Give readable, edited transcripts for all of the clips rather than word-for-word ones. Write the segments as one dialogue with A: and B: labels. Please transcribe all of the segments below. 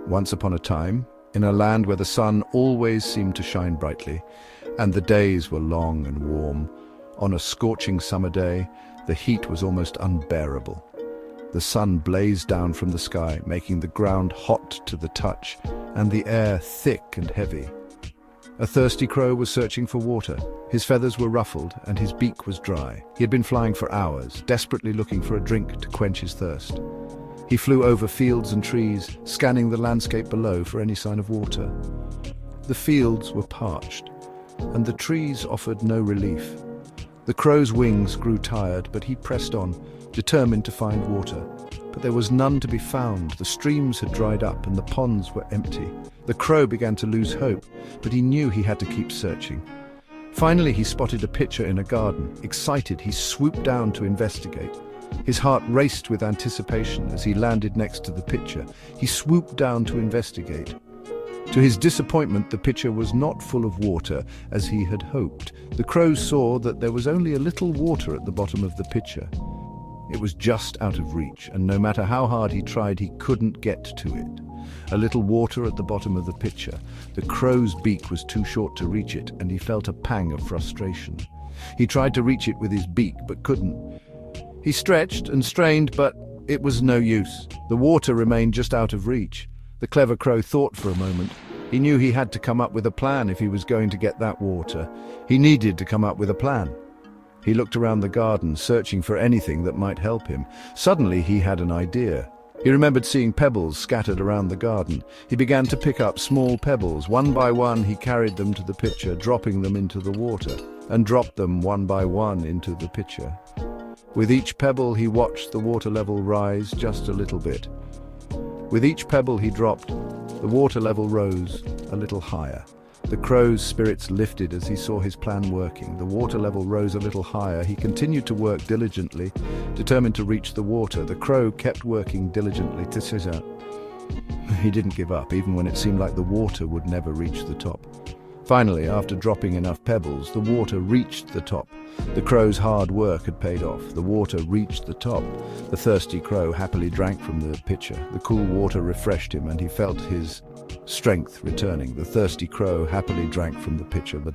A: Once upon a time, in a land where the sun always seemed to shine brightly, and the days were long and warm, on a scorching summer day, the heat was almost unbearable. The sun blazed down from the sky, making the ground hot to the touch, and the air thick and heavy. A thirsty crow was searching for water. His feathers were ruffled, and his beak was dry. He had been flying for hours, desperately looking for a drink to quench his thirst. He flew over fields and trees, scanning the landscape below for any sign of water. The fields were parched, and the trees offered no relief. The crow's wings grew tired, but he pressed on, determined to find water. But there was none to be found. The streams had dried up, and the ponds were empty. The crow began to lose hope, but he knew he had to keep searching. Finally, he spotted a pitcher in a garden. Excited, he swooped down to investigate. His heart raced with anticipation as he landed next to the pitcher. He swooped down to investigate. To his disappointment, the pitcher was not full of water as he had hoped. The crow saw that there was only a little water at the bottom of the pitcher. It was just out of reach, and no matter how hard he tried, he couldn't get to it. A little water at the bottom of the pitcher. The crow's beak was too short to reach it, and he felt a pang of frustration. He tried to reach it with his beak, but couldn't. He stretched and strained, but it was no use. The water remained just out of reach. The clever crow thought for a moment. He knew he had to come up with a plan if he was going to get that water. He needed to come up with a plan. He looked around the garden, searching for anything that might help him. Suddenly he had an idea. He remembered seeing pebbles scattered around the garden. He began to pick up small pebbles. One by one he carried them to the pitcher, dropping them into the water, and dropped them one by one into the pitcher. With each pebble he watched the water level rise just a little bit. With each pebble he dropped, the water level rose a little higher. The crow's spirits lifted as he saw his plan working. The water level rose a little higher. He continued to work diligently, determined to reach the water. The crow kept working diligently to sit out. He didn't give up, even when it seemed like the water would never reach the top. Finally, after dropping enough pebbles, the water reached the top. The crow's hard work had paid off. The water reached the top. The thirsty crow happily drank from the pitcher. The cool water refreshed him, and he felt his strength returning. The thirsty crow happily drank from the pitcher, but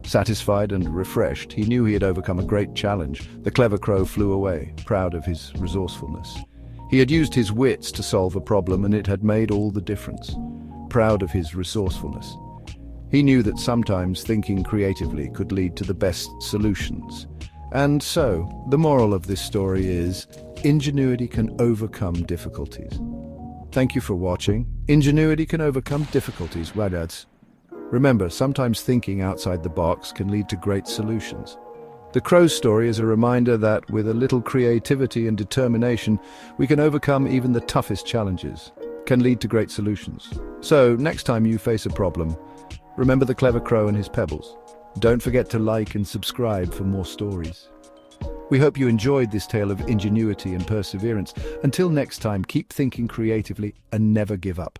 A: satisfied and refreshed, he knew he had overcome a great challenge. The clever crow flew away, proud of his resourcefulness. He had used his wits to solve a problem, and it had made all the difference. Proud of his resourcefulness. He knew that sometimes thinking creatively could lead to the best solutions. And so, the moral of this story is, ingenuity can overcome difficulties. Thank you for watching. Ingenuity can overcome difficulties, right, lads? Remember, sometimes thinking outside the box can lead to great solutions. The crow's story is a reminder that with a little creativity and determination, we can overcome even the toughest challenges, can lead to great solutions. So, next time you face a problem, remember the clever crow and his pebbles. Don't forget to like and subscribe for more stories. We hope you enjoyed this tale of ingenuity and perseverance. Until next time, keep thinking creatively and never give up.